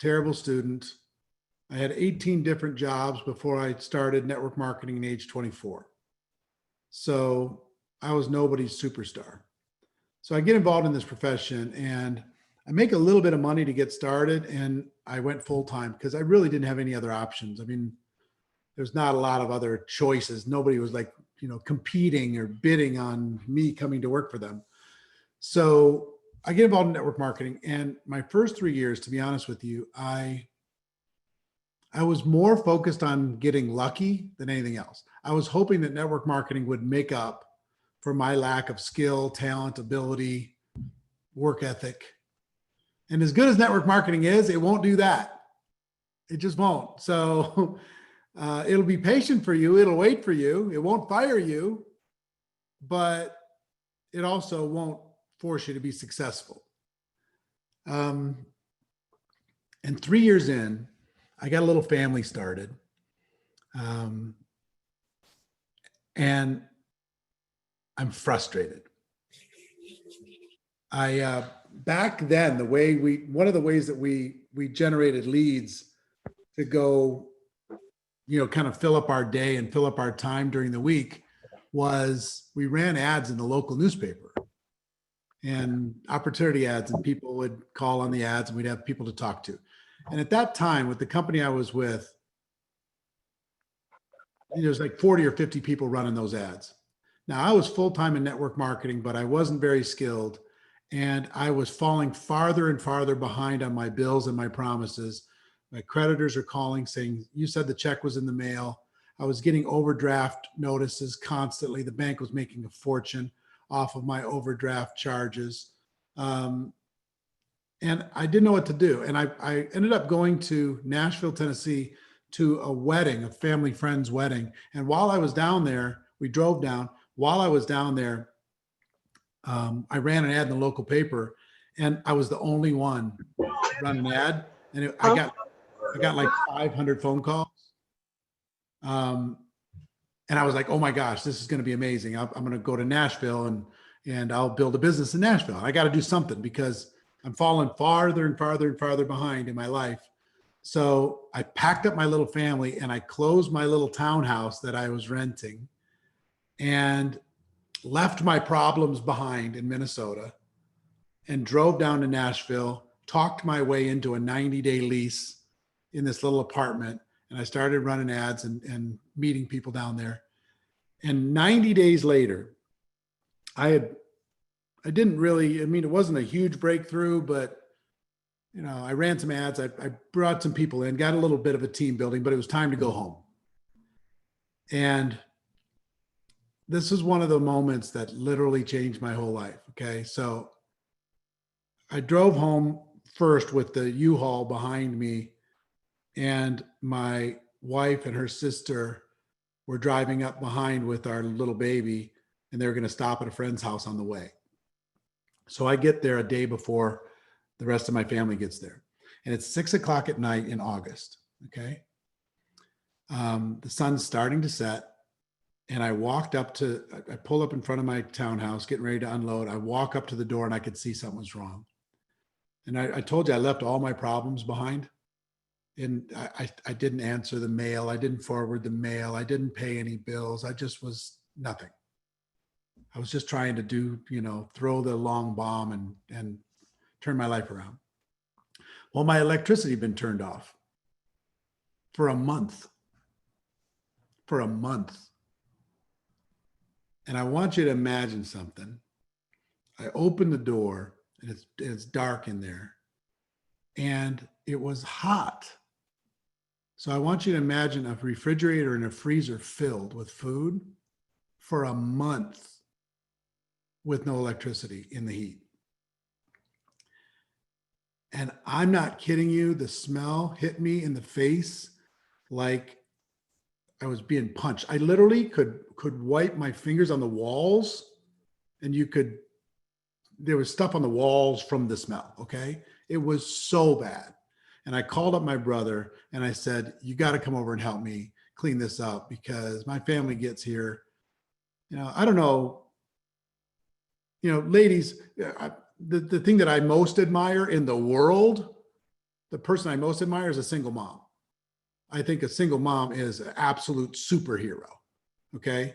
terrible student. I had 18 different jobs before I started network marketing at age 24. So I was nobody's superstar. So I get involved in this profession and I make a little bit of money to get started. And I went full time because I really didn't have any other options. I mean, there's not a lot of other choices. Nobody was like, competing or bidding on me coming to work for them. So I get involved in network marketing. And my first 3 years, to be honest with you, I was more focused on getting lucky than anything else. I was hoping that network marketing would make up for my lack of skill, talent, ability, work ethic. And as good as network marketing is, it won't do that. It just won't. So it'll be patient for you. It'll wait for you. It won't fire you, but it also won't force you to be successful. And 3 years in, I got a little family started. And I'm frustrated. Back then, one of the ways that we generated leads to go, kind of fill up our day and fill up our time during the week was we ran ads in the local newspaper and opportunity ads, and people would call on the ads and we'd have people to talk to. And at that time, with the company I was with, there's like 40 or 50 people running those ads. Now I was full-time in network marketing, but I wasn't very skilled. And I was falling farther and farther behind on my bills and my promises. My creditors are calling saying, you said the check was in the mail. I was getting overdraft notices constantly. The bank was making a fortune off of my overdraft charges. And I didn't know what to do. And I ended up going to Nashville, Tennessee to a wedding, a family friend's wedding. And while I was down there, we drove down. While I was down there, I ran an ad in the local paper and I was the only one running an ad. And I got like 500 phone calls. And I was like, oh my gosh, this is going to be amazing. I'm going to go to Nashville and I'll build a business in Nashville. I got to do something because I'm falling farther and farther and farther behind in my life. So I packed up my little family and I closed my little townhouse that I was renting and left my problems behind in Minnesota and drove down to Nashville, talked my way into a 90-day lease in this little apartment. And I started running ads and meeting people down there. And 90 days later, I didn't really, it wasn't a huge breakthrough, but I ran some ads. I brought some people in, got a little bit of a team building, but it was time to go home. And this is one of the moments that literally changed my whole life. Okay. So I drove home first with the U-Haul behind me, and my wife and her sister were driving up behind with our little baby, and they were going to stop at a friend's house on the way. So I get there a day before the rest of my family gets there, and it's 6 o'clock at night in August. Okay. The sun's starting to set, and I pull up in front of my townhouse, getting ready to unload. I walk up to the door and I could see something was wrong. And I told you I left all my problems behind. And I didn't answer the mail. I didn't forward the mail. I didn't pay any bills. I just was nothing. I was just trying to do, throw the long bomb and turn my life around. Well, my electricity had been turned off for a month. For a month. And I want you to imagine something. I open the door and it's dark in there and it was hot. So I want you to imagine a refrigerator and a freezer filled with food for a month with no electricity in the heat. And I'm not kidding you. The smell hit me in the face like I was being punched. I literally could wipe my fingers on the walls and there was stuff on the walls from the smell. Okay. It was so bad. And I called up my brother and I said, you got to come over and help me clean this up because my family gets here. I don't know, ladies, the thing that I most admire in the world, the person I most admire is a single mom. I think a single mom is an absolute superhero. Okay.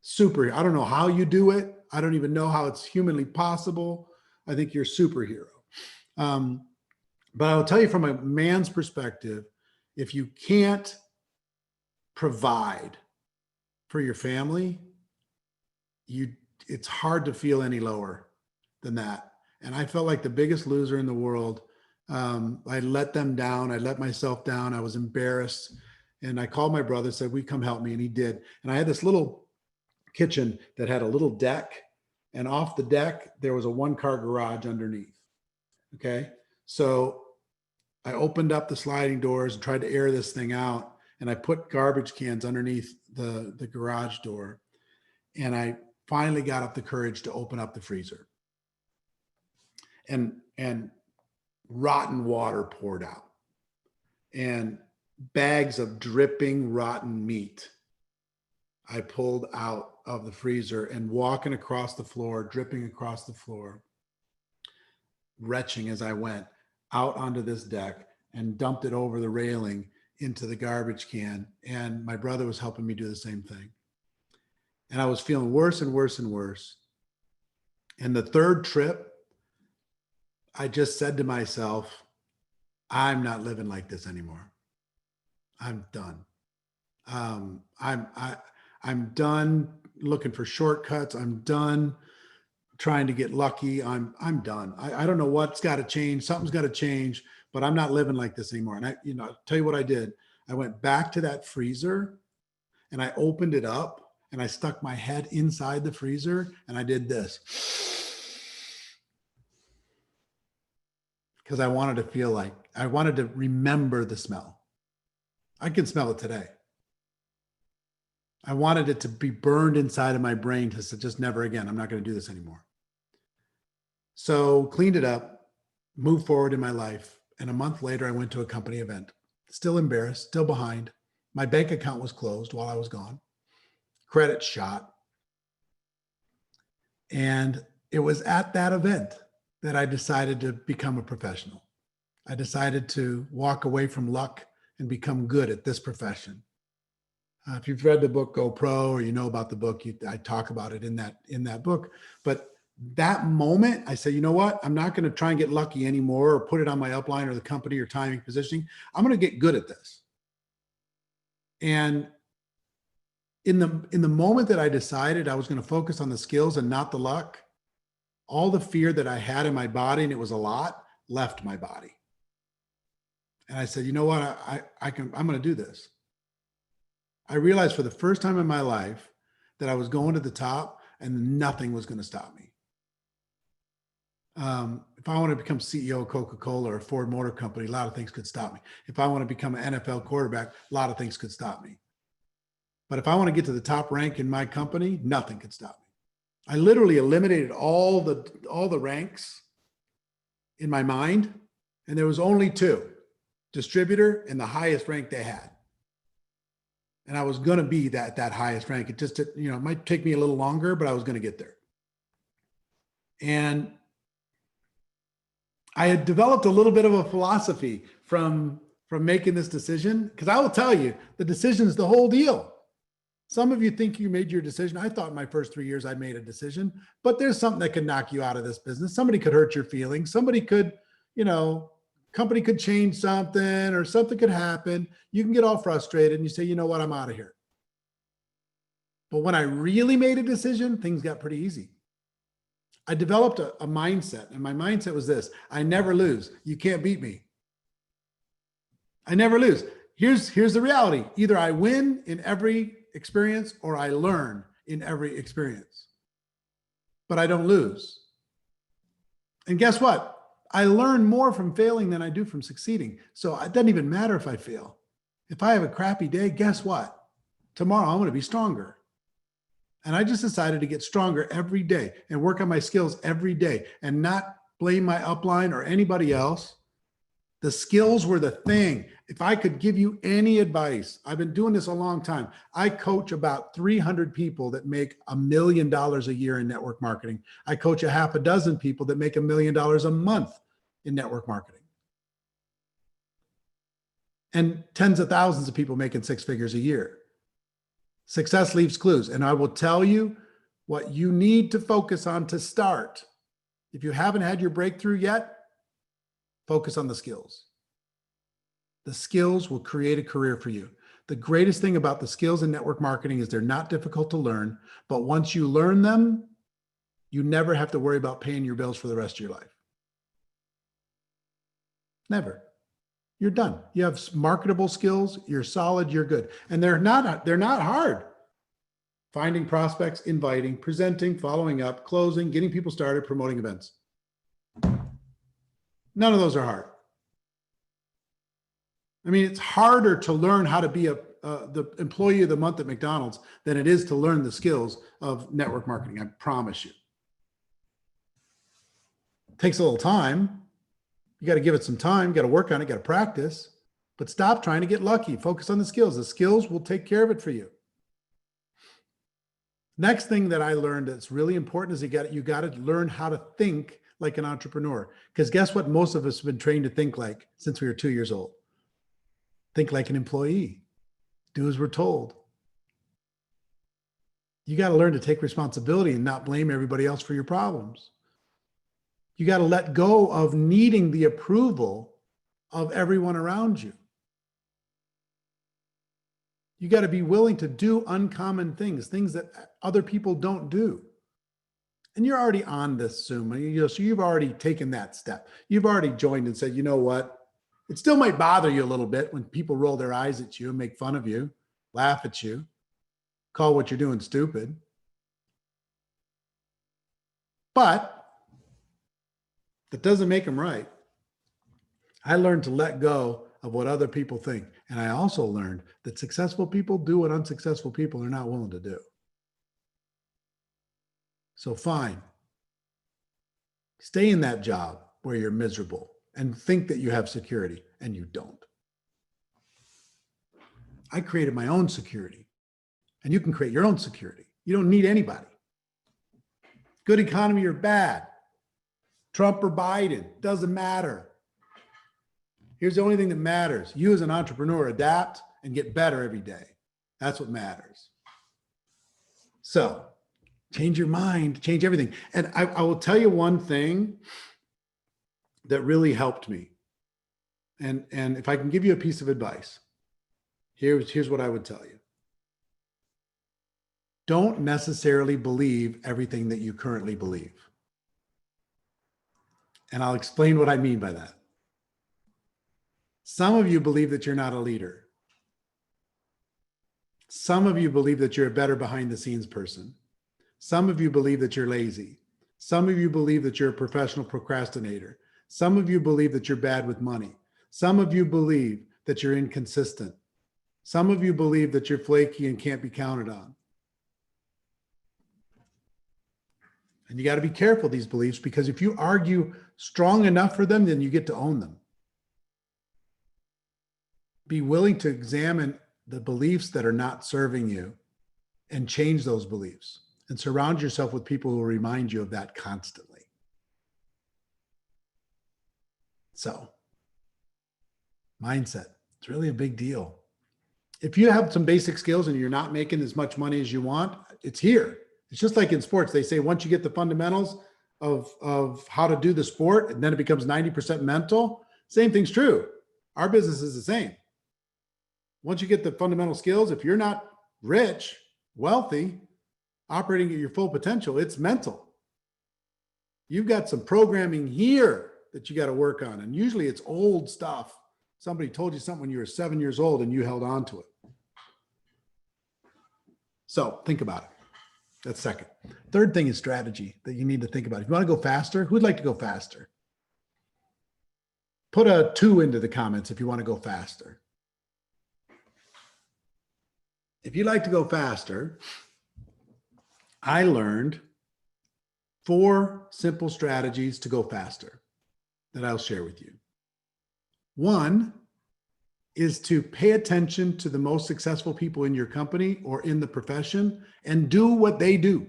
Super. I don't know how you do it. I don't even know how it's humanly possible. I think you're a superhero. But I'll tell you from a man's perspective, if you can't provide for your family, it's hard to feel any lower than that. And I felt like the biggest loser in the world. I let them down. I let myself down. I was embarrassed. And I called my brother, said, "We come help me." And he did. And I had this little kitchen that had a little deck. And off the deck, there was a 1-car garage underneath. Okay. So I opened up the sliding doors and tried to air this thing out. And I put garbage cans underneath the garage door. And I finally got up the courage to open up the freezer. And rotten water poured out. And bags of dripping rotten meat I pulled out of the freezer, and walking across the floor, dripping across the floor, retching as I went out onto this deck, and dumped it over the railing into the garbage can. And my brother was helping me do the same thing. And I was feeling worse and worse and worse. And the third trip, I just said to myself, I'm not living like this anymore. I'm done. I'm done looking for shortcuts. I'm done trying to get lucky. I'm done. I don't know what's got to change. Something's got to change, but I'm not living like this anymore. And I'll tell you what I did. I went back to that freezer and I opened it up and I stuck my head inside the freezer and I did this. Because I wanted to remember the smell. I can smell it today. I wanted it to be burned inside of my brain to say, just never again. I'm not going to do this anymore. So cleaned it up, moved forward in my life. And a month later, I went to a company event, still embarrassed, still behind. My bank account was closed while I was gone. Credit shot. And it was at that event that I decided to become a professional. I decided to walk away from luck and become good at this profession. If you've read the book Go Pro, or you know about the book, I talk about it in that book. But that moment, I say, you know what? I'm not going to try and get lucky anymore or put it on my upline or the company or timing positioning. I'm going to get good at this. And in the moment that I decided I was going to focus on the skills and not the luck, all the fear that I had in my body, and it was a lot, left my body. And I said, you know what? I'm going to do this. I realized for the first time in my life that I was going to the top and nothing was going to stop me. If I want to become CEO of Coca-Cola or Ford Motor Company, a lot of things could stop me. If I want to become an NFL quarterback, a lot of things could stop me. But if I want to get to the top rank in my company, nothing could stop me. I literally eliminated all the ranks in my mind, and there was only 2, distributor and the highest rank they had. And I was going to be that highest rank. It just, it might take me a little longer, but I was going to get there. And I had developed a little bit of a philosophy from making this decision, because I will tell you, the decision is the whole deal. Some of you think you made your decision. I thought in my first 3 years I made a decision, but there's something that could knock you out of this business. Somebody could hurt your feelings. Somebody could, company could change something or something could happen. You can get all frustrated and you say, you know what, I'm out of here. But when I really made a decision, things got pretty easy. I developed a mindset, and my mindset was this: I never lose. You can't beat me. I never lose. Here's the reality. Either I win in every experience or I learn in every experience, but I don't lose. And guess what? I learn more from failing than I do from succeeding. So it doesn't even matter if I fail. If I have a crappy day, guess what? Tomorrow I'm going to be stronger. And I just decided to get stronger every day and work on my skills every day and not blame my upline or anybody else. The skills were the thing. If I could give you any advice, I've been doing this a long time. I coach about 300 people that make $1 million a year in network marketing. I coach a half a dozen people that make $1 million a month in network marketing. and tens of thousands of people making six figures a year. Success leaves clues. And I will tell you what you need to focus on to start. If you haven't had your breakthrough yet, focus on the skills. The skills will create a career for you. The greatest thing about the skills in network marketing is they're not difficult to learn, but once you learn them, you never have to worry about paying your bills for the rest of your life. Never. You're done. You have marketable skills. You're solid. You're good. And they're not hard. Finding prospects, inviting, presenting, following up, closing, getting people started, promoting events. None of those are hard. I mean, it's harder to learn how to be the employee of the month at McDonald's than it is to learn the skills of network marketing. I promise you. It takes a little time. You got to give it some time, got to work on it, got to practice, but stop trying to get lucky. Focus on the skills. The skills will take care of it for you. Next thing that I learned that's really important is you got to learn how to think like an entrepreneur. Because guess what? Most of us have been trained to think like since we were 2 years old. Think like an employee. Do as we're told. You got to learn to take responsibility and not blame everybody else for your problems. You got to let go of needing the approval of everyone around you. You got to be willing to do uncommon things, things that other people don't do. And you're already on this Zoom, so you've already taken that step. You've already joined and said, you know what? It still might bother you a little bit when people roll their eyes at you and make fun of you, laugh at you, call what you're doing stupid. But that doesn't make them right. I learned to let go of what other people think. And I also learned that successful people do what unsuccessful people are not willing to do. So fine. Stay in that job where you're miserable and think that you have security, and you don't. I created my own security, and you can create your own security. You don't need anybody. Good economy or bad, Trump or Biden, doesn't matter. Here's the only thing that matters. You as an entrepreneur adapt and get better every day. That's what matters. So change your mind, change everything. And I will tell you one thing that really helped me. And if I can give you a piece of advice, here's what I would tell you. Don't necessarily believe everything that you currently believe. And I'll explain what I mean by that. Some of you believe that you're not a leader. Some of you believe that you're a better behind the scenes person. Some of you believe that you're lazy. Some of you believe that you're a professional procrastinator. Some of you believe that you're bad with money. Some of you believe that you're inconsistent. Some of you believe that you're flaky and can't be counted on. And you got to be careful of these beliefs, because if you argue strong enough for them, then you get to own them. Be willing to examine the beliefs that are not serving you and change those beliefs, and surround yourself with people who will remind you of that constantly. So, mindset, it's really a big deal. If you have some basic skills and you're not making as much money as you want, it's here. It's just like in sports. They say once you get the fundamentals of how to do the sport, and then it becomes 90% mental. Same thing's true. Our business is the same. Once you get the fundamental skills, if you're not rich, wealthy, operating at your full potential, it's mental. You've got some programming here that you got to work on. And usually it's old stuff. Somebody told you something when you were 7 years old and you held on to it. So think about it. That's second. Third thing is strategy that you need to think about. If you want to go faster, who'd like to go faster? Put a 2 into the comments if you want to go faster. If you like to go faster, I learned 4 simple strategies to go faster that I'll share with you. One is to pay attention to the most successful people in your company or in the profession and do what they do.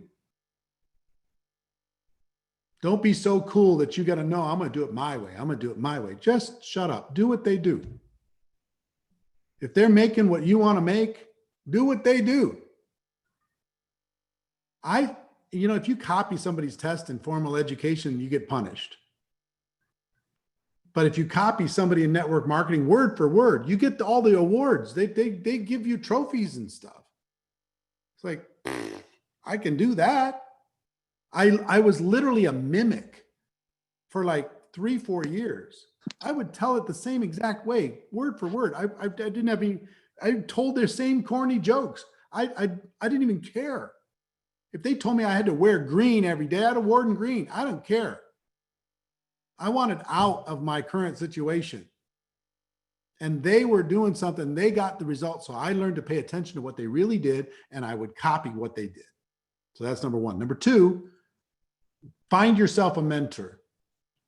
Don't be so cool that you got to know, I'm going to do it my way. I'm going to do it my way. Just shut up. Do what they do. If they're making what you want to make, do what they do. If you copy somebody's test in formal education, you get punished. But if you copy somebody in network marketing word for word, you get all the awards. They give you trophies and stuff. It's like, I can do that. I was literally a mimic for like 3-4 years. I would tell it the same exact way, word for word. I didn't have any, I told their same corny jokes. I didn't even care. If they told me I had to wear green every day, I'd have worn green. I don't care. I wanted out of my current situation. And they were doing something, they got the results. So I learned to pay attention to what they really did, and I would copy what they did. So that's number one. Number two, find yourself a mentor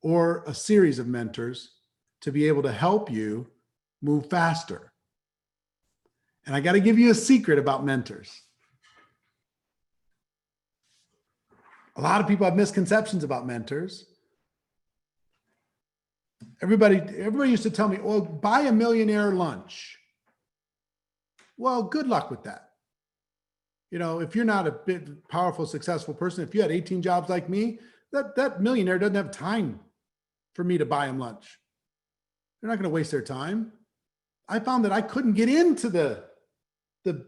or a series of mentors to be able to help you move faster. And I got to give you a secret about mentors. A lot of people have misconceptions about mentors. Everybody used to tell me, well, buy a millionaire lunch. Well, good luck with that. If you're not a big, powerful, successful person, if you had 18 jobs like me, that millionaire doesn't have time for me to buy him lunch. They're not going to waste their time. I found that I couldn't get into the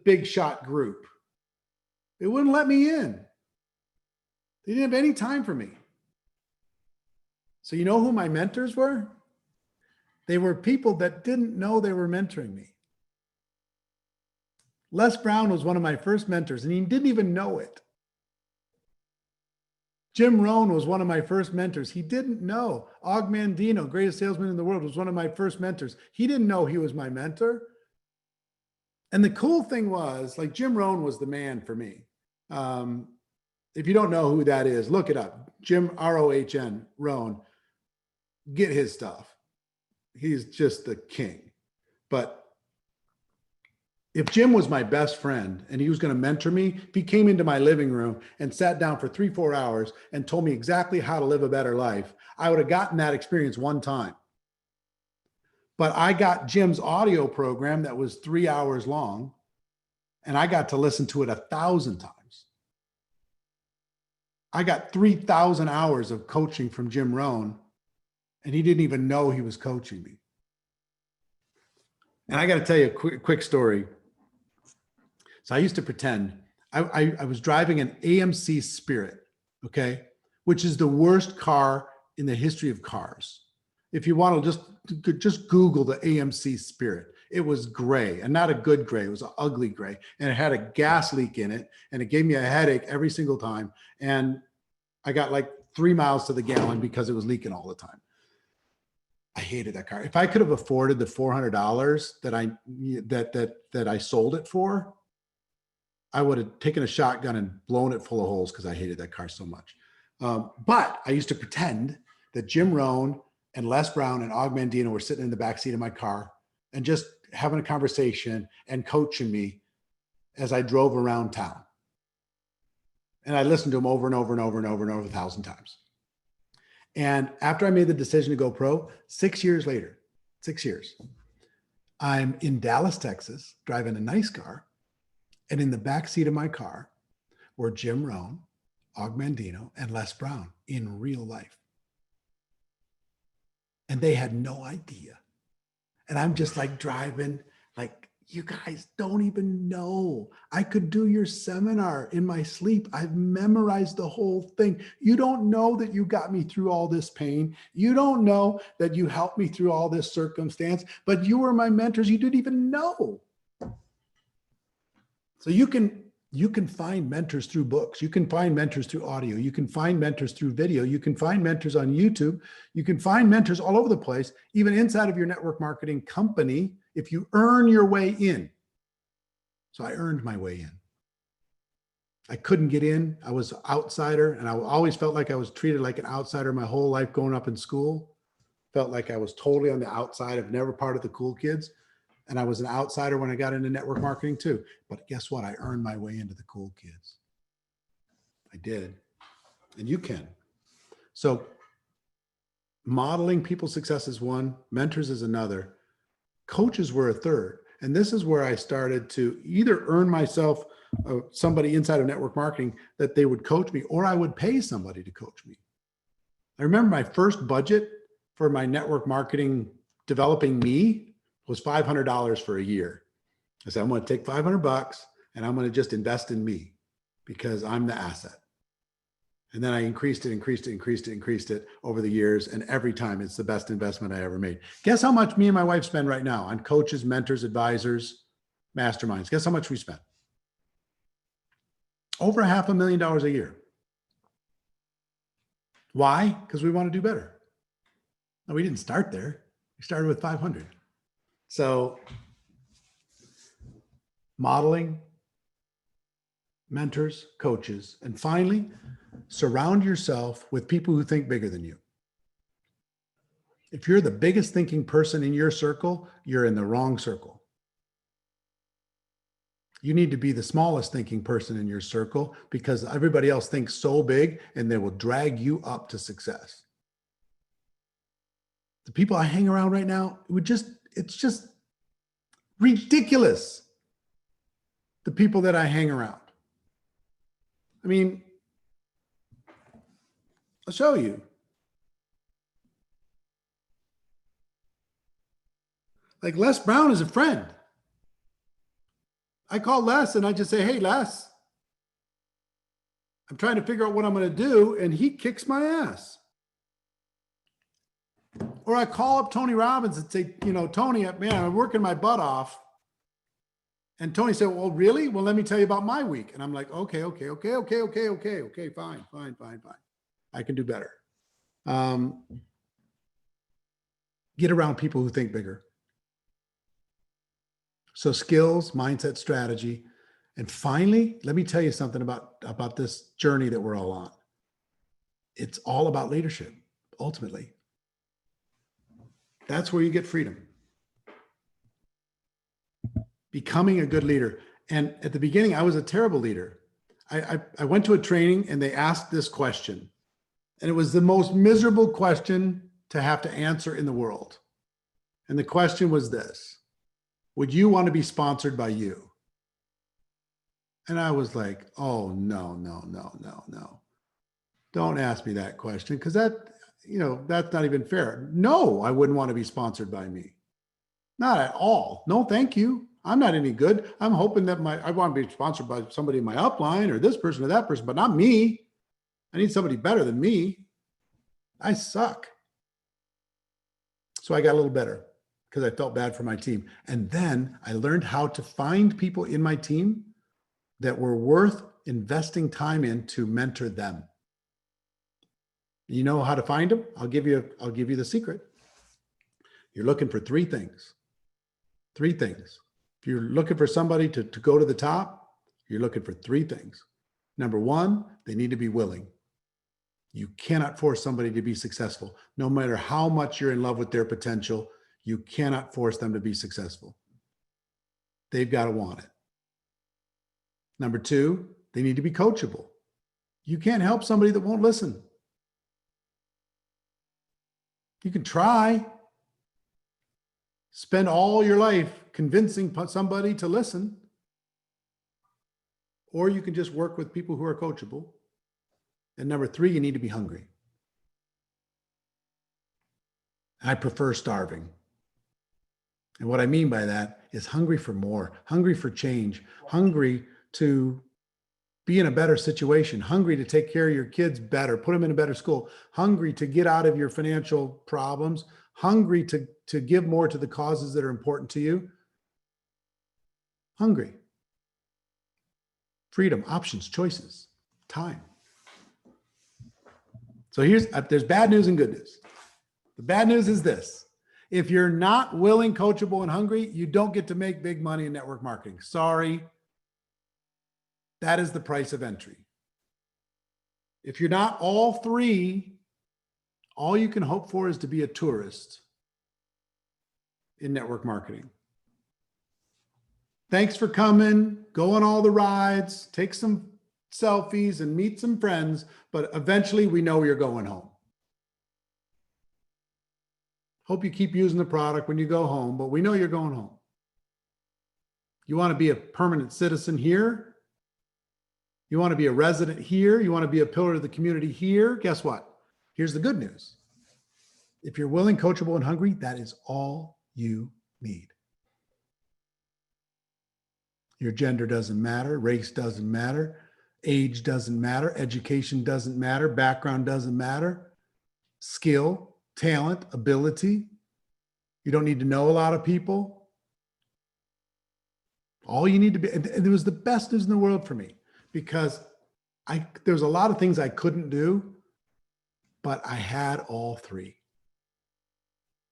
big shot group. They wouldn't let me in. They didn't have any time for me. So you know who my mentors were? They were people that didn't know they were mentoring me. Les Brown was one of my first mentors, and he didn't even know it. Jim Rohn was one of my first mentors. He didn't know. Og Mandino, greatest salesman in the world, was one of my first mentors. He didn't know he was my mentor. And the cool thing was, like, Jim Rohn was the man for me. If you don't know who that is, look it up. Jim, R-O-H-N, Rohn. Get his stuff. He's just the king. But if Jim was my best friend and he was going to mentor me, if he came into my living room and sat down for 3-4 hours and told me exactly how to live a better life, I would have gotten that experience one time. But I got Jim's audio program that was 3 hours long, and I got to listen to it 1,000 times. I got 3,000 hours of coaching from Jim Rohn, and he didn't even know he was coaching me. And I got to tell you a quick story. So I used to pretend I was driving an AMC Spirit, okay, which is the worst car in the history of cars. If you want to just Google the AMC Spirit. It was gray, and not a good gray. It was an ugly gray, and it had a gas leak in it, and it gave me a headache every single time. And I got like 3 miles to the gallon because it was leaking all the time. I hated that car. If I could have afforded the $400 that I sold it for, I would have taken a shotgun and blown it full of holes because I hated that car so much. But I used to pretend that Jim Rohn and Les Brown and Og Mandino were sitting in the backseat of my car and just having a conversation and coaching me as I drove around town. And I listened to them over and over and over and over and over 1,000 times. And after I made the decision to go pro, 6 years later, 6 years, I'm in Dallas, Texas, driving a nice car. And in the backseat of my car were Jim Rohn, Og Mandino, and Les Brown in real life. And they had no idea. And I'm just like driving, like, you guys don't even know. I could do your seminar in my sleep. I've memorized the whole thing. You don't know that you got me through all this pain. You don't know that you helped me through all this circumstance, but you were my mentors. You didn't even know. So you can find mentors through books. You can find mentors through audio. You can find mentors through video. You can find mentors on YouTube. You can find mentors all over the place, even inside of your network marketing company, if you earn your way in. So I earned my way in. I couldn't get in. I was an outsider, and I always felt like I was treated like an outsider my whole life growing up in school. Felt like I was totally on the outside of never part of the cool kids. And I was an outsider when I got into network marketing too. But guess what? I earned my way into the cool kids. I did. And you can. So modeling people's success is one, mentors is another. Coaches were a third. And this is where I started to either earn myself somebody inside of network marketing that they would coach me, or I would pay somebody to coach me. I remember my first budget for my network marketing developing me was $500 for a year. I said, I'm going to take $500 and I'm going to just invest in me because I'm the asset. And then I increased it over the years. And every time it's the best investment I ever made. Guess how much me and my wife spend right now on coaches, mentors, advisors, masterminds? Guess how much we spend? Over $500,000 a year. Why? Because we want to do better. No, we didn't start there. We started with 500. So modeling, mentors, coaches, and finally, surround yourself with people who think bigger than you. If you're the biggest thinking person in your circle, you're in the wrong circle. You need to be the smallest thinking person in your circle because everybody else thinks so big and they will drag you up to success. The people I hang around right now, it's just ridiculous. The people that I hang around. I mean, I'll show you. Like Les Brown is a friend. I call Les and I just say, hey, Les, I'm trying to figure out what I'm going to do. And he kicks my ass. Or I call up Tony Robbins and say, Tony, man, I'm working my butt off. And Tony said, well, really? Well, let me tell you about my week. And I'm like, okay, fine. I can do better. Get around people who think bigger. So skills, mindset, strategy. And finally, let me tell you something about this journey that we're all on. It's all about leadership, ultimately. That's where you get freedom. Becoming a good leader. And at the beginning, I was a terrible leader. I went to a training and they asked this question. And it was the most miserable question to have to answer in the world. And the question was this: would you want to be sponsored by you? And I was like, oh, no. Don't ask me that question because that's not even fair. No, I wouldn't want to be sponsored by me. Not at all. No, thank you. I'm not any good. I'm hoping that I want to be sponsored by somebody in my upline or this person or that person, but not me. I need somebody better than me. I suck. So I got a little better because I felt bad for my team. And then I learned how to find people in my team that were worth investing time in to mentor them. You know how to find them? I'll give you the secret. You're looking for three things. If you're looking for somebody to go to the top, you're looking for three things. Number one, they need to be willing. You cannot force somebody to be successful. No matter how much you're in love with their potential, you cannot force them to be successful. They've got to want it. Number two, they need to be coachable. You can't help somebody that won't listen. You can try. Spend all your life convincing somebody to listen. Or you can just work with people who are coachable. And number three, you need to be hungry. I prefer starving. And what I mean by that is hungry for more, hungry for change, hungry to be in a better situation, hungry to take care of your kids better, put them in a better school, hungry to get out of your financial problems, hungry to give more to the causes that are important to you. Hungry. Freedom, options, choices, time. So there's bad news and good news. The bad news is this: if you're not willing, coachable, and hungry, you don't get to make big money in network marketing. Sorry. That is the price of entry. If you're not all three, all you can hope for is to be a tourist in network marketing. Thanks for coming. Go on all the rides, take some selfies and meet some friends, but eventually we know you're going home. Hope you keep using the product when you go home, but we know you're going home. You want to be a permanent citizen here? You want to be a resident here? You want to be a pillar of the community here? Guess what? Here's the good news. If you're willing, coachable, and hungry, that is all you need. Your gender doesn't matter. Race doesn't matter. Age doesn't matter. Education doesn't matter. Background doesn't matter. Skill, talent, ability. You don't need to know a lot of people. All you need to be, and it was the best news in the world for me because there's a lot of things I couldn't do, but I had all three.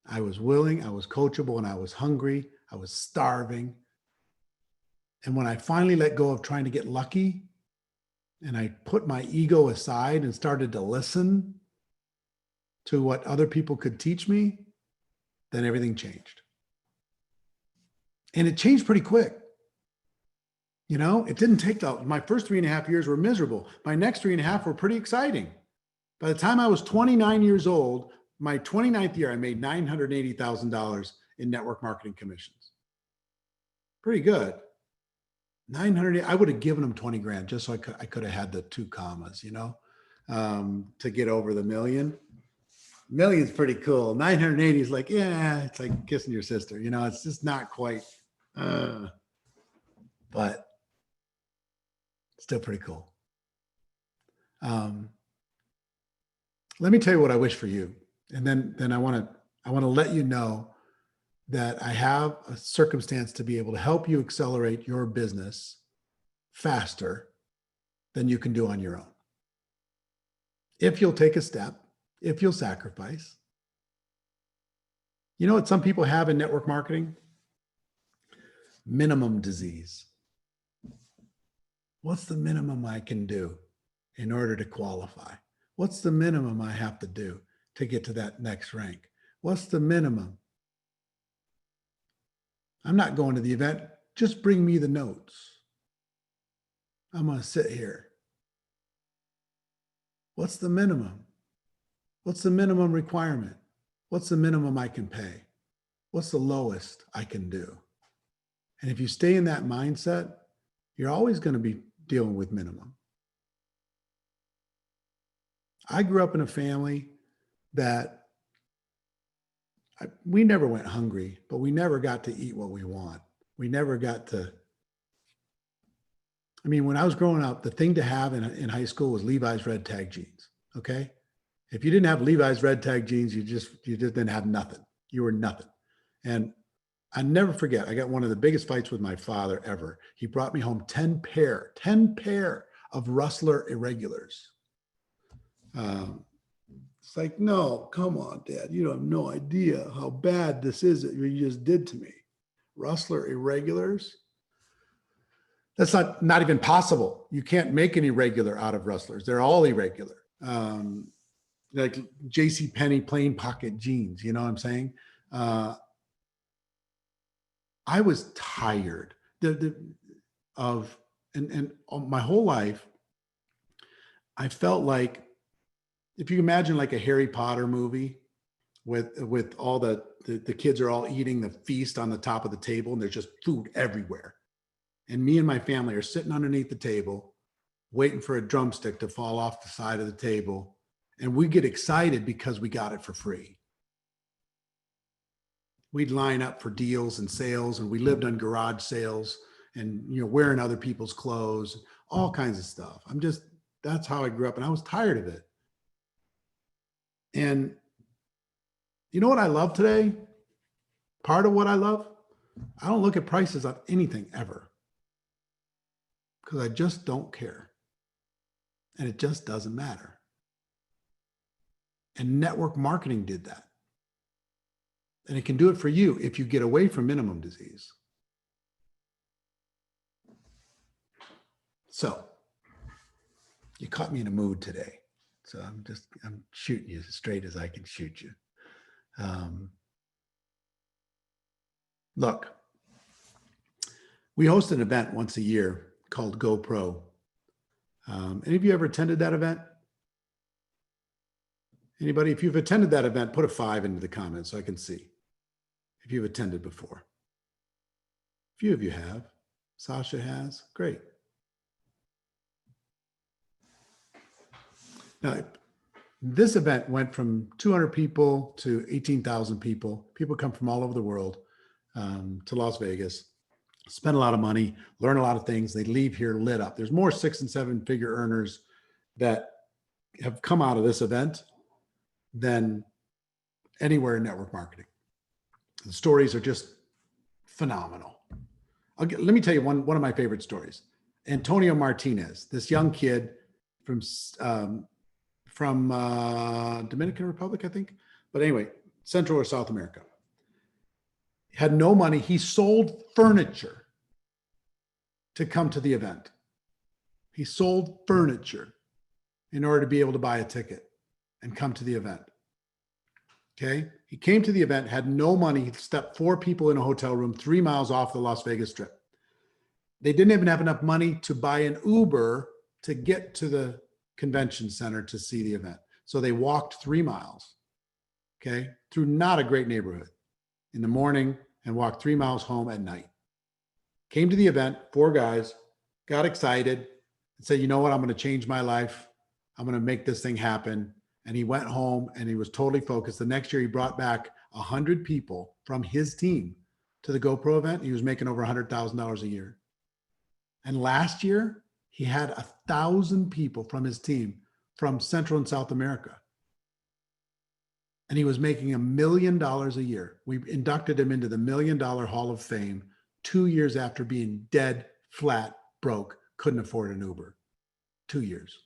I was willing, I was coachable, and I was hungry. I was starving. And when I finally let go of trying to get lucky and I put my ego aside and started to listen to what other people could teach me, then everything changed. And it changed pretty quick. You know, it didn't take my first 3.5 years were miserable. My next 3.5 were pretty exciting. By the time I was 29 years old, my 29th year, I made $980,000 in network marketing commissions. Pretty good. 900, I would have given them 20 grand just so I could have had the 2 commas, you know, to get over the million. Million's pretty cool. 980 is like, yeah, it's like kissing your sister, you know, it's just not quite, but still pretty cool. Let me tell you what I wish for you. And then I want to let you know that I have a circumstance to be able to help you accelerate your business faster than you can do on your own. If you'll take a step, if you'll sacrifice. You know what some people have in network marketing? Minimum disease. What's the minimum I can do in order to qualify? What's the minimum I have to do to get to that next rank? What's the minimum? I'm not going to the event. Just bring me the notes. I'm going to sit here. What's the minimum? What's the minimum requirement? What's the minimum I can pay? What's the lowest I can do? And if you stay in that mindset, you're always going to be dealing with minimum. I grew up in a family that we never went hungry, but we never got to eat what we want. We never got to. I mean, when I was growing up, the thing to have in high school was Levi's red tag jeans. Okay. If you didn't have Levi's red tag jeans, you just didn't have nothing. You were nothing. And I never forget, I got one of the biggest fights with my father ever. He brought me home 10 pair of Rustler Irregulars. It's like, no, come on, Dad. You have no idea how bad this is that you just did to me. Rustler Irregulars. That's not even possible. You can't make any regular out of Rustlers. They're all irregular. Like JCPenney plain pocket jeans, you know what I'm saying? I was tired of my whole life. I felt like, if you imagine like a Harry Potter movie with all the kids are all eating the feast on the top of the table and there's just food everywhere. And me and my family are sitting underneath the table, waiting for a drumstick to fall off the side of the table. And we get excited because we got it for free. We'd line up for deals and sales, and we lived on garage sales and, you know, wearing other people's clothes, all kinds of stuff. That's how I grew up, and I was tired of it. And you know what I love today? Part of what I love, I don't look at prices on anything ever because I just don't care. And it just doesn't matter. And network marketing did that. And it can do it for you if you get away from minimum disease. So you caught me in a mood today. So I'm shooting you as straight as I can shoot you. Look, we host an event once a year called GoPro. Any of you ever attended that event? Anybody? If you've attended that event, put a 5 into the comments so I can see if you've attended before. A few of you have. Sasha has. Great. Now, this event went from 200 people to 18,000 people. People come from all over the world to Las Vegas, spend a lot of money, learn a lot of things. They leave here lit up. There's more 6 and 7 figure earners that have come out of this event than anywhere in network marketing. The stories are just phenomenal. Let me tell you one of my favorite stories. Antonio Martinez, this young kid from Dominican Republic, I think. But anyway, Central or South America. Had no money. He sold furniture to come to the event. He sold furniture in order to be able to buy a ticket and come to the event. Okay. He came to the event, had no money, stepped 4 people in a hotel room 3 miles off the Las Vegas Strip. They didn't even have enough money to buy an Uber to get to the convention center to see the event. So they walked 3 miles, okay, through not a great neighborhood in the morning and walked 3 miles home at night. Came to the event, 4 guys, got excited and said, you know what, I'm going to change my life. I'm going to make this thing happen. And he went home and he was totally focused. The next year he brought back 100 people from his team to the GoPro event. He was making over $100,000 a year. And last year he had 1,000 people from his team from Central and South America. And he was making $1 million a year. We inducted him into the $1 Million Hall of Fame 2 years after being dead, flat, broke, couldn't afford an Uber. 2 years.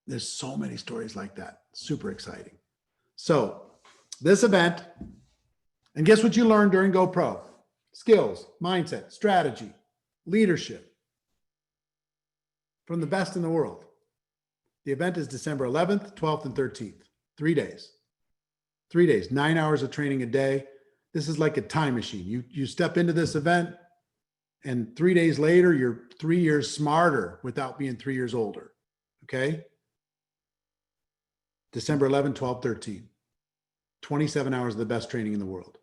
There's so many stories like that. Super exciting. So this event, and guess what you learned during GoPro? Skills, mindset, strategy, leadership from the best in the world. The event is December 11th, 12th, and 13th. 3 days. 3 days, 9 hours of training a day. This is like a time machine. You step into this event and 3 days later, you're 3 years smarter without being 3 years older. Okay? December 11, 12, 13. 27 hours of the best training in the world.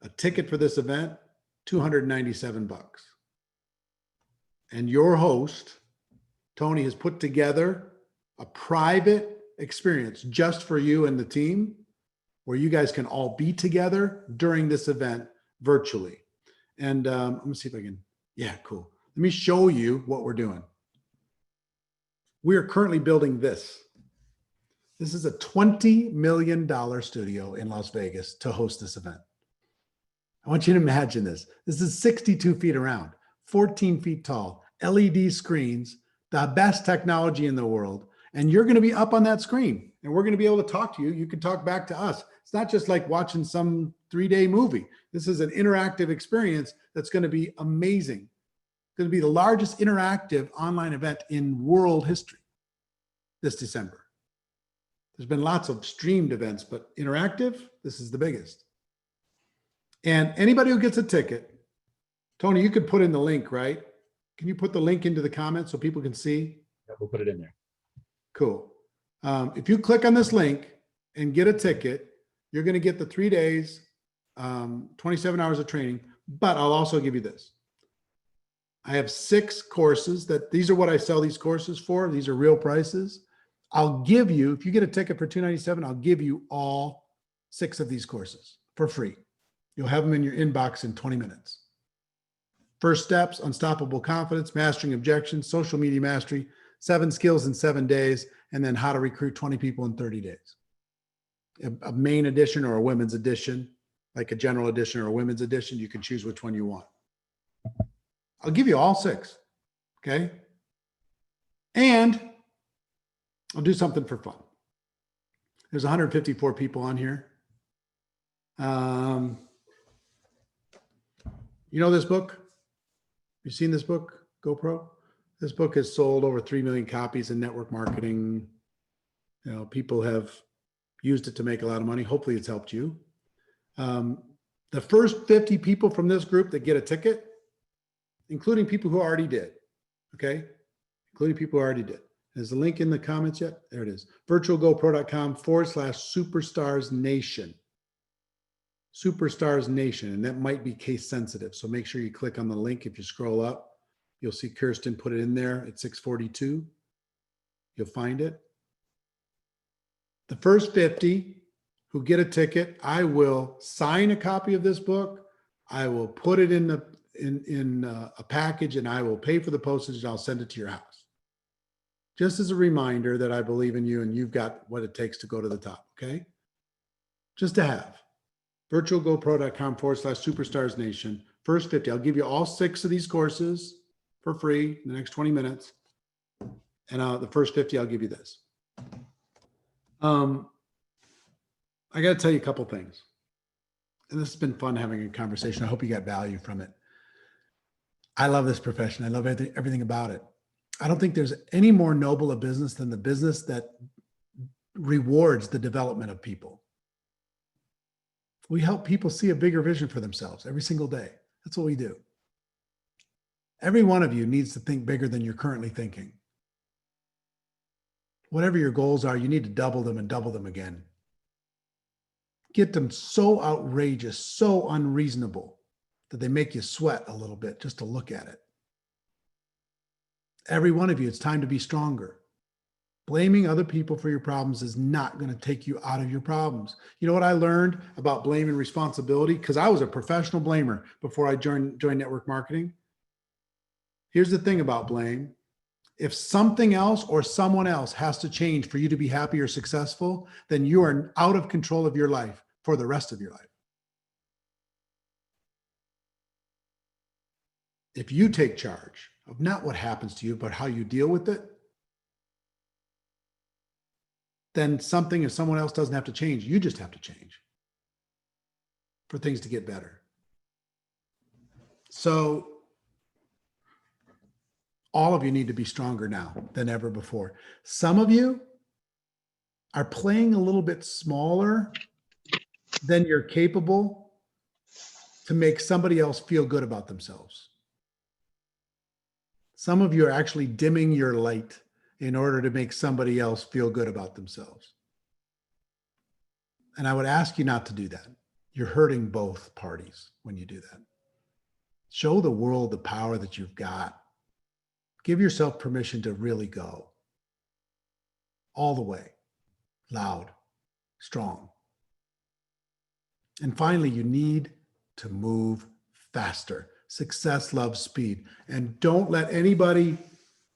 A ticket for this event, $297. And your host, Tony, has put together a private experience just for you and the team where you guys can all be together during this event virtually. And I'm going to see if I can, yeah, cool. Let me show you what we're doing. We are currently building this. This is a $20 million studio in Las Vegas to host this event. I want you to imagine this. This is 62 feet around, 14 feet tall, LED screens, the best technology in the world. And you're going to be up on that screen and we're going to be able to talk to you. You can talk back to us. It's not just like watching some 3-day movie. This is an interactive experience that's going to be amazing. It's going to be the largest interactive online event in world history this December. There's been lots of streamed events, but interactive, this is the biggest. And anybody who gets a ticket, Tony, you could put in the link, right? Can you put the link into the comments so people can see? Yeah, we'll put it in there. Cool. If you click on this link and get a ticket, you're going to get the 3 days, 27 hours of training, but I'll also give you this. I have 6 courses these are what I sell these courses for. These are real prices. I'll give you, if you get a ticket for $297, I'll give you all 6 of these courses for free. You'll have them in your inbox in 20 minutes. First steps, unstoppable confidence, mastering objections, social media mastery, 7 skills in 7 days, and then how to recruit 20 people in 30 days. A main edition or a women's edition, like a general edition or a women's edition, you can choose which one you want. I'll give you all 6, okay? And I'll do something for fun. There's 154 people on here. You know this book? You seen this book, GoPro? This book has sold over 3 million copies in network marketing. You know, people have used it to make a lot of money. Hopefully it's helped you. The first 50 people from this group that get a ticket, including people who already did, okay? Including people who already did. Is the link in the comments yet? There it is. virtualgopro.com/superstarsnation. Superstars Nation, and that might be case sensitive. So make sure you click on the link. If you scroll up, you'll see Kirsten put it in there at 642. You'll find it. The first 50 who get a ticket, I will sign a copy of this book. I will put it in a package, and I will pay for the postage, and I'll send it to your house. Just as a reminder that I believe in you and you've got what it takes to go to the top, okay? Just to have. virtualgopro.com/superstars nation. First 50. I'll give you all 6 of these courses for free in the next 20 minutes. And the first 50, I'll give you this. I got to tell you a couple things. And this has been fun having a conversation. I hope you got value from it. I love this profession. I love everything about it. I don't think there's any more noble a business than the business that rewards the development of people. We help people see a bigger vision for themselves every single day. That's what we do. Every one of you needs to think bigger than you're currently thinking. Whatever your goals are, you need to double them and double them again. Get them so outrageous, so unreasonable that they make you sweat a little bit just to look at it. Every one of you, it's time to be stronger. Blaming other people for your problems is not going to take you out of your problems. You know what I learned about blame and responsibility? Because I was a professional blamer before I joined network marketing. Here's the thing about blame. If something else or someone else has to change for you to be happy or successful, then you are out of control of your life for the rest of your life. If you take charge of not what happens to you, but how you deal with it, then something, if someone else doesn't have to change, you just have to change for things to get better. So all of you need to be stronger now than ever before. Some of you are playing a little bit smaller than you're capable to make somebody else feel good about themselves. Some of you are actually dimming your light in order to make somebody else feel good about themselves. And I would ask you not to do that. You're hurting both parties when you do that. Show the world the power that you've got. Give yourself permission to really go all the way, loud, strong. And finally, you need to move faster. Success loves speed. And don't let anybody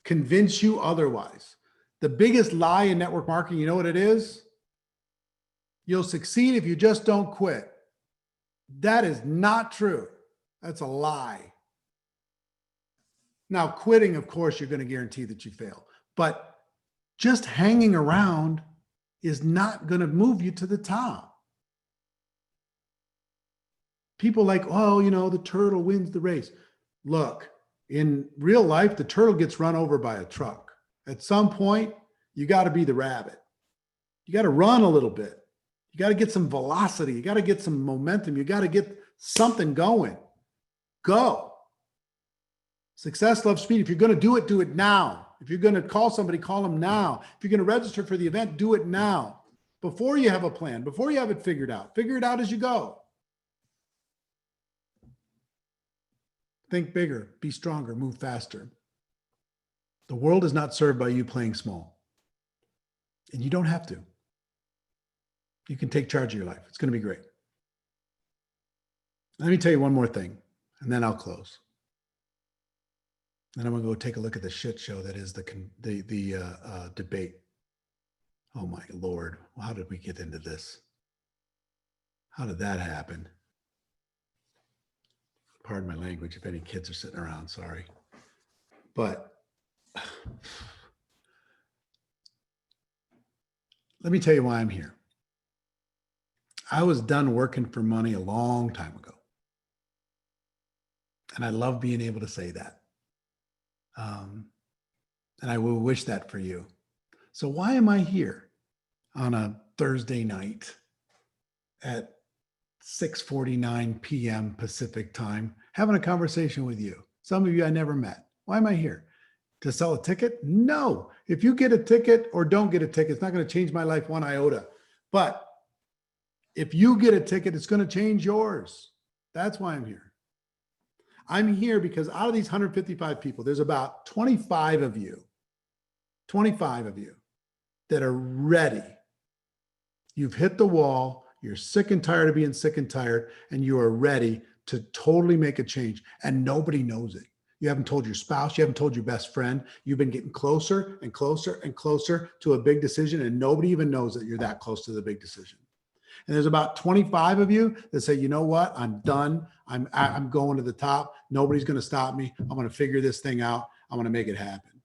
convince you otherwise. The biggest lie in network marketing, you know what it is? You'll succeed if you just don't quit. That is not true. That's a lie. Now, quitting, of course, you're going to guarantee that you fail. But just hanging around is not going to move you to the top. People like, oh, you know, the turtle wins the race. Look, in real life, the turtle gets run over by a truck. At some point, you got to be the rabbit. You got to run a little bit. You got to get some velocity. You got to get some momentum. You got to get something going. Go. Success loves speed. If you're going to do it now. If you're going to call somebody, call them now. If you're going to register for the event, do it now. Before you have a plan, before you have it figured out. Figure it out as you go. Think bigger, be stronger, move faster. The world is not served by you playing small. And you don't have to. You can take charge of your life. It's going to be great. Let me tell you one more thing, and then I'll close. Then I'm going to go take a look at the shit show that is the debate. Oh my Lord, how did we get into this? How did that happen? Pardon my language if any kids are sitting around, sorry. But let me tell you why I'm here. I was done working for money a long time ago. And I love being able to say that. And I will wish that for you. So why am I here on a Thursday night at 6:49 p.m. Pacific time, having a conversation with you? Some of you I never met. Why am I here? To sell a ticket? No. If you get a ticket or don't get a ticket, it's not going to change my life one iota. But If you get a ticket, it's going to change yours. That's why I'm here. I'm here because out of these 155 people, there's about 25 of you that are ready. You've hit the wall. You're sick and tired of being sick and tired, and you are ready to totally make a change. And nobody knows it. You haven't told your spouse. You haven't told your best friend. You've been getting closer and closer and closer to a big decision, and nobody even knows that you're that close to the big decision. And there's about 25 of you that say, you know what? I'm done. I'm going to the top. Nobody's going to stop me. I'm going to figure this thing out. I'm going to make it happen.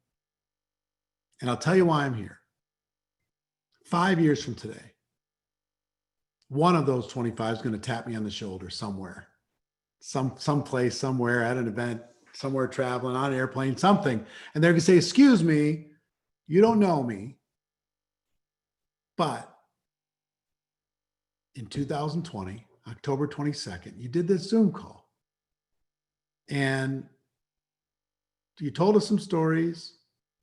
And I'll tell you why I'm here. 5 years from today, one of those 25 is going to tap me on the shoulder somewhere, someplace, somewhere at an event, somewhere traveling on an airplane, something. And they're going to say, excuse me, you don't know me, but in 2020, October 22nd, you did this Zoom call and you told us some stories,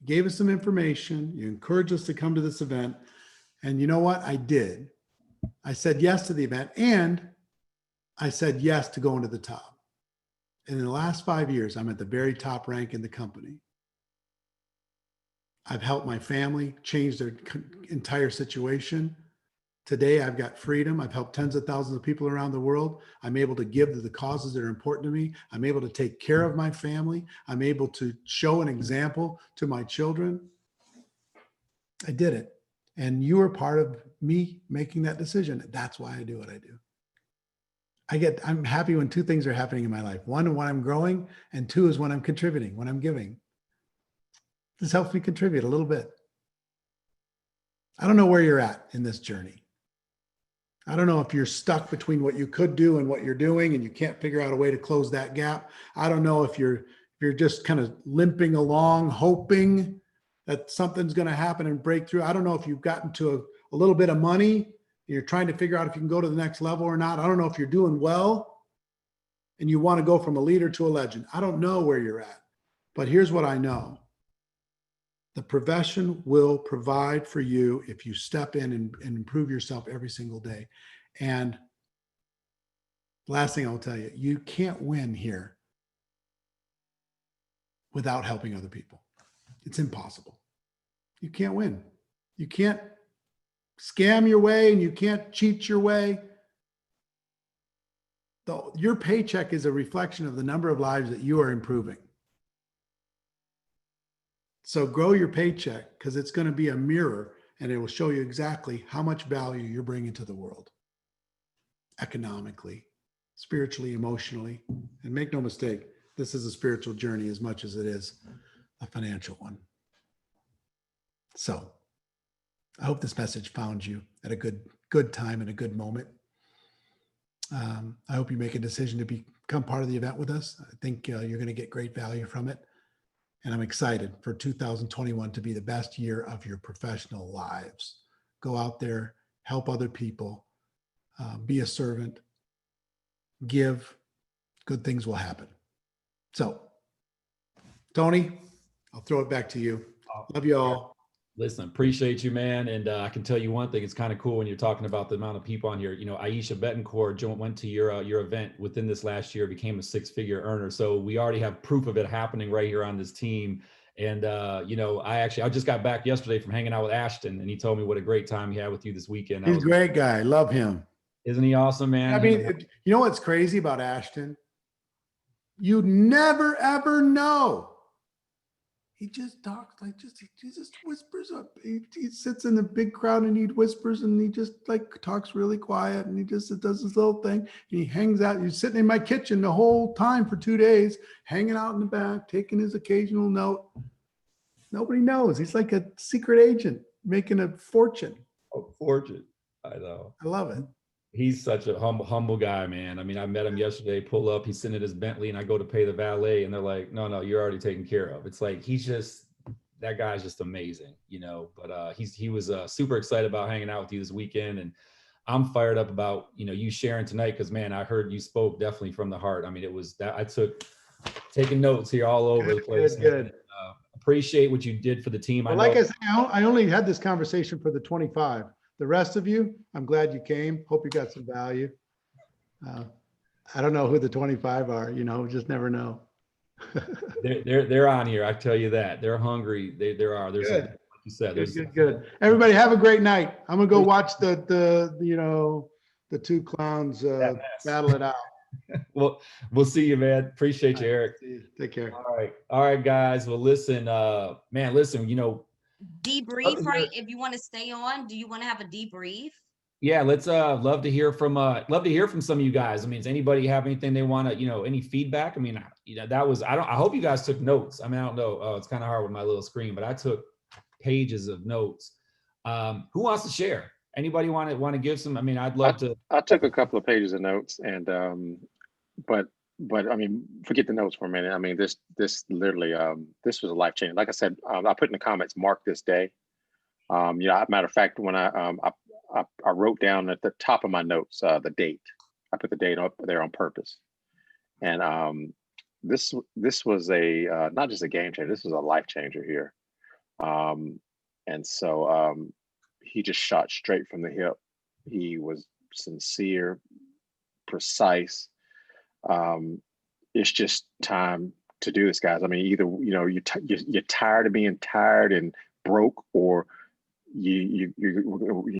gave us some information, you encouraged us to come to this event. And you know what? I did. I said yes to the event, and I said yes to going to the top. And in the last 5 years, I'm at the very top rank in the company. I've helped my family change their entire situation. Today, I've got freedom. I've helped tens of thousands of people around the world. I'm able to give to the causes that are important to me. I'm able to take care of my family. I'm able to show an example to my children. I did it. And you were part of me making that decision. That's why I do what I do. I'm happy when two things are happening in my life. One, when I'm growing, and two is when I'm contributing, when I'm giving. This helps me contribute a little bit. I don't know where you're at in this journey. I don't know if you're stuck between what you could do and what you're doing, and you can't figure out a way to close that gap. I don't know if you're just kind of limping along, hoping that something's going to happen and break through. I don't know if you've gotten to a little bit of money, you're trying to figure out if you can go to the next level or not. I don't know if you're doing well and you want to go from a leader to a legend. I don't know where you're at, but here's what I know. The profession will provide for you if you step in and improve yourself every single day. And last thing I'll tell you, you can't win here without helping other people. It's impossible. You can't win. You can't scam your way and you can't cheat your way. Your paycheck is a reflection of the number of lives that you are improving. So grow your paycheck, because it's going to be a mirror and it will show you exactly how much value you're bringing to the world, economically, spiritually, emotionally. And make no mistake, this is a spiritual journey as much as it is a financial one. So I hope this message found you at a good time and a good moment. I hope you make a decision to become part of the event with us. I think you're going to get great value from it. And I'm excited for 2021 to be the best year of your professional lives. Go out there, help other people, be a servant, give. Good things will happen. So, Tony, I'll throw it back to you. Love you all. Listen, appreciate you, man. And I can tell you one thing, it's kind of cool when you're talking about the amount of people on here. You know, Aisha Betancourt went to your event within this last year, became a six-figure earner. So we already have proof of it happening right here on this team. And, you know, I just got back yesterday from hanging out with Ashton, and he told me what a great time he had with you this weekend. He's a great guy. Love him. Isn't he awesome, man? I mean, you know what's crazy about Ashton? You never, ever know. He just talks like he just whispers up. He sits in the big crowd and he whispers and he just like talks really quiet and he just does his little thing. And he hangs out. He's sitting in my kitchen the whole time for 2 days, hanging out in the back, taking his occasional note. Nobody knows. He's like a secret agent making a fortune. A fortune. I know. I love it. He's such a humble guy, man. I mean, I met him yesterday, pull up, he's sitting in his Bentley and I go to pay the valet and they're like, no, you're already taken care of. It's like, that guy's just amazing, you know, but he was super excited about hanging out with you this weekend. And I'm fired up about, you know, you sharing tonight. Cause man, I heard you spoke definitely from the heart. I mean, it was that I taking notes here all over the place. Good. Appreciate what you did for the team. Well, like I say, I only had this conversation for the 25. the rest of you, I'm glad you came. Hope you got some value. I don't know who the 25 are, just never know. They're on here. I tell you that they're hungry. There are. There's some, Good. like you said. There's Good. Everybody have a great night. I'm gonna go watch the two clowns battle it out. Well, we'll see you, man. Appreciate you, Eric. Take care. All right, guys. Well, listen, man, listen. Debrief, right? If you want to stay on, do you want to have a debrief? Yeah, let's love to hear from some of you guys. I mean, does anybody have anything they want to, any feedback? I mean, that was I hope you guys took notes. I mean, I don't know. It's kind of hard with my little screen, but I took pages of notes. Who wants to share? Anybody want to give some? I mean, I'd love to. I took a couple of pages of notes, and but I mean, forget the notes for a minute. I mean, this literally this was a life changing. Like I said, I put in the comments, mark this day. Matter of fact, when I wrote down at the top of my notes the date. I put the date up there on purpose, and this was a not just a game changer. This was a life changer here, and so he just shot straight from the hip. He was sincere, precise. It's just time to do this, guys. I mean, either you're tired of being tired and broke, or you